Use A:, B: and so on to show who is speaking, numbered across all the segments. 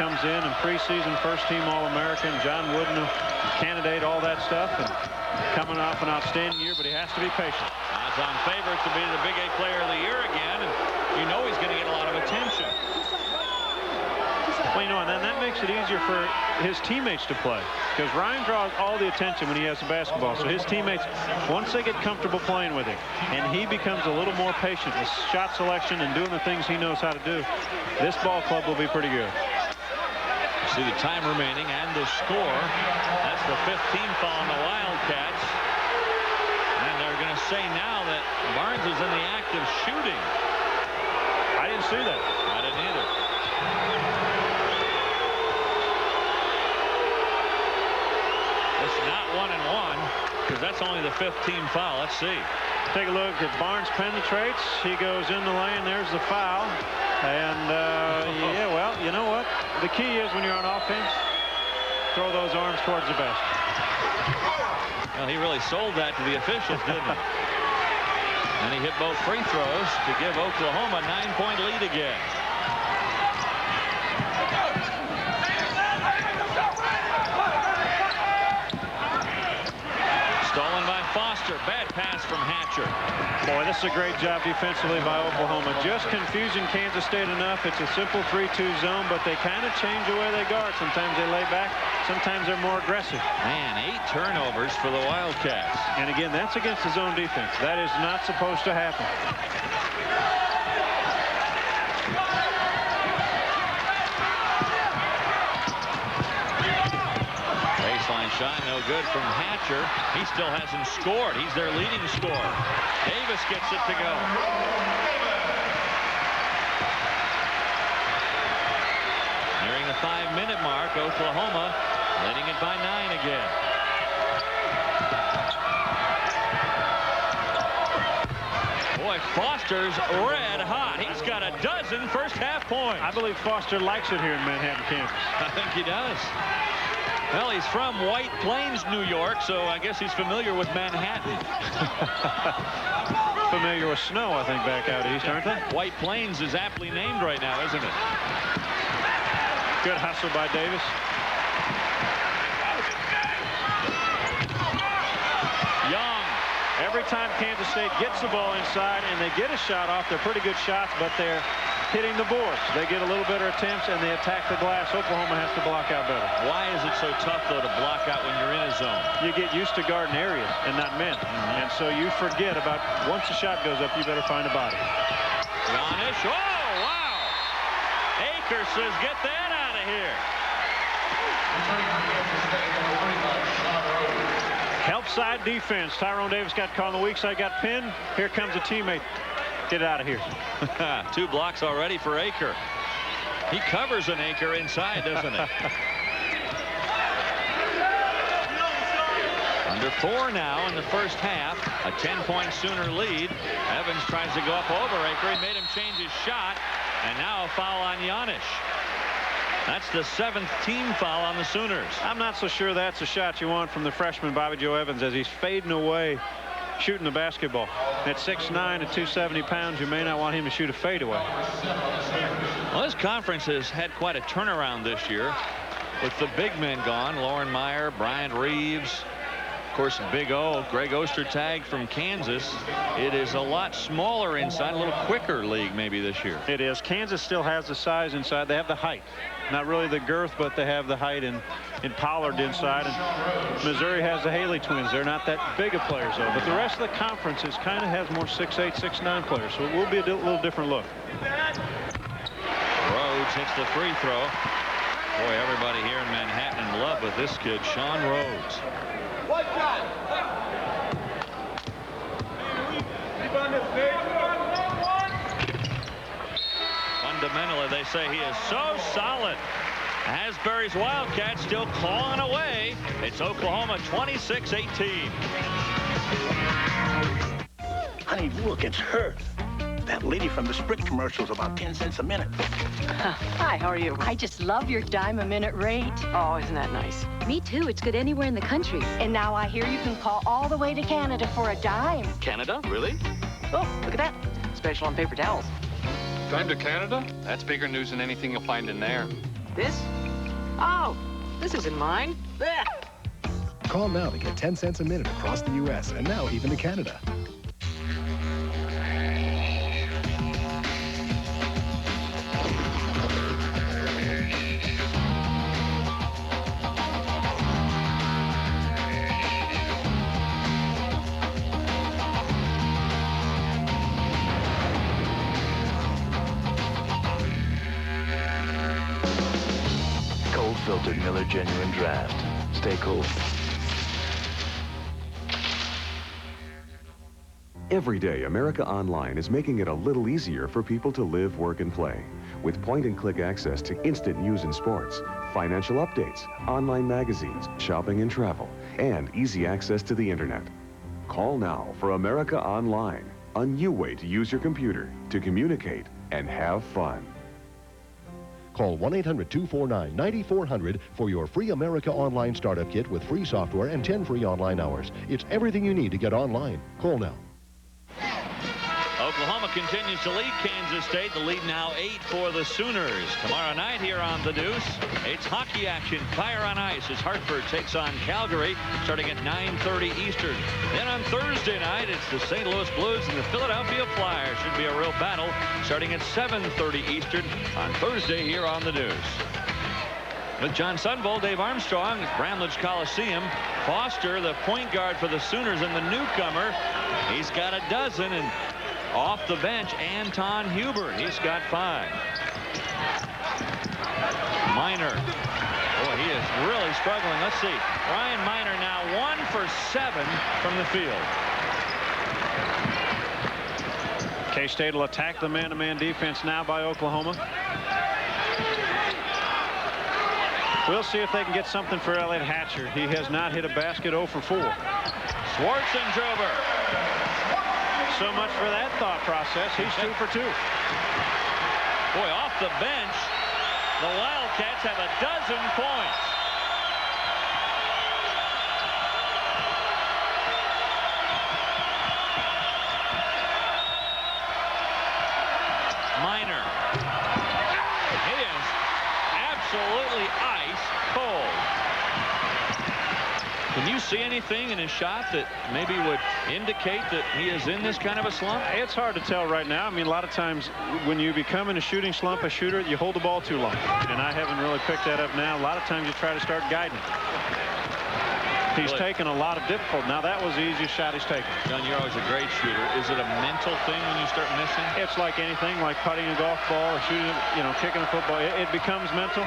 A: comes in and preseason first-team All-American. John Wooden, candidate, all that stuff, and coming off an outstanding year, but he has to be patient.
B: Odds-on favorite to be the Big 8 Player of the Year again, and you know he's going to get a lot of attention.
A: Well, you know, and then that makes it easier for his teammates to play, because Ryan draws all the attention when he has the basketball. So his teammates, once they get comfortable playing with him, and he becomes a little more patient with shot selection and doing the things he knows how to do, this ball club will be pretty good.
B: See the time remaining and the score. That's the 15th foul on the Wildcats. And they're going to say now that Barnes is in the act of shooting.
A: I didn't see that.
B: I didn't either. It's not 1-and-1, because that's only the 15th foul. Let's see.
A: Take a look at Barnes penetrates. He goes in the lane. There's the foul. And, yeah, well, you know what? The key is when you're on offense, throw those arms towards the basket.
B: Well, he really sold that to the officials, didn't he? And he hit both free throws to give Oklahoma a 9-point lead again. Stolen by Foster. Bad pass from Hatcher.
A: Boy, this is a great job defensively by Oklahoma. Just confusing Kansas State enough. It's a simple 3-2 zone, but they kind of change the way they guard. Sometimes they lay back. Sometimes they're more aggressive.
B: Man, 8 turnovers for the Wildcats.
A: And again, that's against the zone defense. That is not supposed to happen.
B: Baseline shot, no good from Hatcher. He still hasn't scored. He's their leading scorer. Davis gets it to go. Nearing the 5-minute mark, Oklahoma leading it by 9 again. Boy, Foster's red hot. He's got a dozen first-half points.
A: I believe Foster likes it here in Manhattan, Kansas.
B: I think he does. Well, he's from White Plains, New York, so I guess he's familiar with Manhattan.
A: Familiar with snow, I think, back out east, aren't they?
B: White Plains is aptly named right now, isn't it?
A: Good hustle by Davis.
B: Young.
A: Every time Kansas State gets the ball inside and they get a shot off, they're pretty good shots, but they're hitting the boards. They get a little better attempts and they attack the glass. Oklahoma has to block out better.
B: Why is it so tough, though, to block out when you're in a zone?
A: You get used to guarding areas and not men. And so you forget about once the shot goes up, you better find a body.
B: Giannis. Oh, wow. Akers says, get that out of here.
A: Help side defense. Tyrone Davis got caught on the weak side, got pinned. Here comes a teammate. Get out of here.
B: 2 blocks already for Aker. He covers an Aker inside, doesn't he? Under 4 now in the first half. A 10-point Sooner lead. Evans tries to go up over Aker. He made him change his shot. And now a foul on Giannis. That's the 7th team foul on the Sooners.
A: I'm not so sure that's a shot you want from the freshman Bobby Joe Evans as he's fading away shooting the basketball. At 6'9" and 270 pounds, you may not want him to shoot a fadeaway.
B: Well, this conference has had quite a turnaround this year with the big men gone. Lauren Meyer, Bryant Reeves, of course, Big O, Greg Ostertag from Kansas. It is a lot smaller inside, a little quicker league maybe this year.
A: It is. Kansas still has the size inside. They have the height. Not really the girth, but they have the height in Pollard inside. And Missouri has the Haley twins. They're not that big of players, though. But the rest of the conference kind of has more 6'8", 6'9" players. So it will be a little different look.
B: Rhodes hits the free throw. Boy, everybody here in Manhattan in love with this kid, Sean Rhodes. Fundamentally, they say he is so solid. Asbury's Wildcats still clawing away. It's Oklahoma 26-18.
C: Honey, look, it's her. That lady from the Sprint commercials, about 10 cents a minute.
D: Hi, how are you? I just love your dime-a-minute rate. Oh, isn't that nice?
E: Me too. It's good anywhere in the country.
D: And now I hear you can call all the way to Canada for a dime.
F: Canada? Really?
D: Oh, look at that. Special on paper towels.
G: Dime to Canada? That's bigger news than anything you'll find in there.
F: This? Oh, this isn't mine. Blech.
G: Call now to get 10 cents a minute across the U.S. and now even to Canada.
H: Filtered Miller Genuine Draft. Stay cool.
I: Every day, America Online is making it a little easier for people to live, work, and play. With point-and-click access to instant news and sports, financial updates, online magazines, shopping and travel, and easy access to the internet. Call now for America Online, a new way to use your computer to communicate and have fun.
J: Call 1-800-249-9400 for your free America Online Startup Kit with free software and 10 free online hours. It's everything you need to get online. Call now.
B: Oklahoma continues to lead Kansas State. The lead now 8 for the Sooners. Tomorrow night here on The Deuce, it's hockey action. Fire on Ice as Hartford takes on Calgary starting at 9:30 Eastern. Then on Thursday night, it's the St. Louis Blues and the Philadelphia Flyers. Should be a real battle starting at 7:30 Eastern on Thursday here on The Deuce. With John Sunvold, Dave Armstrong, Bramlage Coliseum. Foster, the point guard for the Sooners, and the newcomer. He's got a dozen, and off the bench, Anton Hubert. He's got 5. Minor. Boy, he is really struggling. Let's see. Ryan Minor now 1 for 7 from the field.
A: K-State will attack the man-to-man defense now by Oklahoma. We'll see if they can get something for Elliott Hatcher. He has not hit a basket 0 for 4.
B: Schwarzentrober.
A: So much for that thought process. He's 2 for 2.
B: Boy, off the bench, the Wildcats have a dozen points. Minor. It is absolutely ice cold. Can you see anything in his shot that maybe would indicate that he is in this kind of a slump?
A: It's hard to tell right now. I mean, a lot of times when you become in a shooting slump, a shooter, you hold the ball too long. And I haven't really picked that up now. A lot of times you try to start guiding. He's taken a lot of difficult. Now, that was the easiest shot he's taken.
B: John, you're always a great shooter. Is it a mental thing when you start missing?
A: It's like anything, like putting a golf ball or shooting, kicking a football. It becomes mental.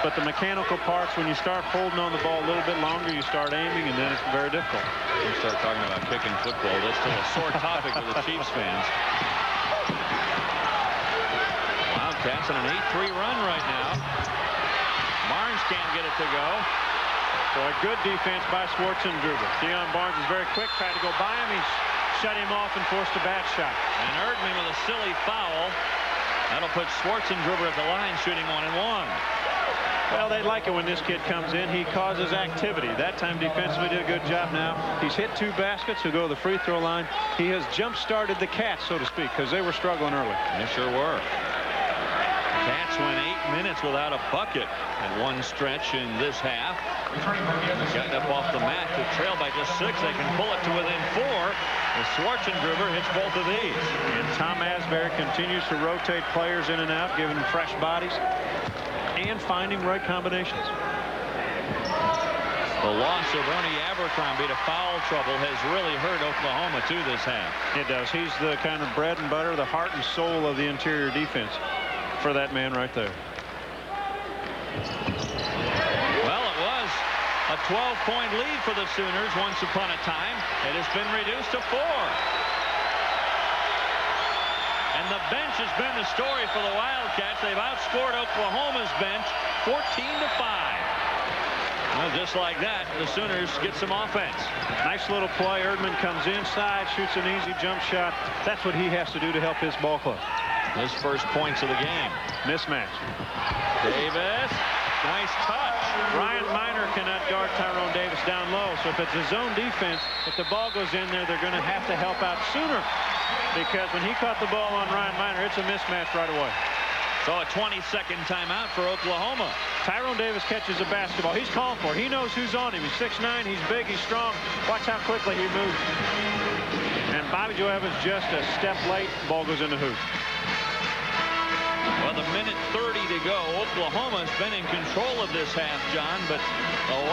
A: But the mechanical parts, when you start holding on the ball a little bit longer, you start aiming, and then it's very difficult.
B: You start talking about kicking football. That's still a sore topic for the Chiefs fans. Wildcats on an 8-3 run right now. Barnes can't get it to go.
A: Boy, good defense by Schwarzentrober. Deion Barnes is very quick, tried to go by him. He shut him off and forced a bad shot.
B: And Erdmann with a silly foul. That'll put Schwarzentrober at the line shooting 1-1.
A: Well, they like it when this kid comes in. He causes activity. That time defensively did a good job now. He's hit 2 baskets. He'll go to the free throw line. He has jump-started the Cats, so to speak, because they were struggling early.
B: They sure were. Cats went 8 minutes without a bucket at one stretch in this half. Getting up off the mat to trail by just 6. They can pull it to within 4. As Schwarzentrober hits both of these.
A: And Tom Asbury continues to rotate players in and out, giving them fresh bodies and finding right combinations.
B: The loss of Ernie Abercrombie to foul trouble has really hurt Oklahoma too this half.
A: It does. He's the kind of bread and butter, the heart and soul of the interior defense for that man right there.
B: Well, it was a 12-point lead for the Sooners once upon a time. It has been reduced to 4. And the bench has been the story for the Wildcats. They've outscored Oklahoma's bench 14-5. Well, just like that, the Sooners get some offense.
A: Nice little play. Erdmann comes inside, shoots an easy jump shot. That's what he has to do to help his ball club.
B: His first points of the game.
A: Mismatch.
B: Davis. Nice touch.
A: Ryan Minor cannot guard Tyrone Davis down low. So if it's a zone defense, if the ball goes in there, they're going to have to help out sooner. Because when he caught the ball on Ryan Minor, it's a mismatch right away.
B: So a 20-second timeout for Oklahoma.
A: Tyrone Davis catches a basketball. He's calling for it. He knows who's on him. He's 6'9", he's big, he's strong. Watch how quickly he moves. And Bobby Joe Evans just a step late. Ball goes in the hoop.
B: Well, the minute 30 to go. Oklahoma's been in control of this half, John, but the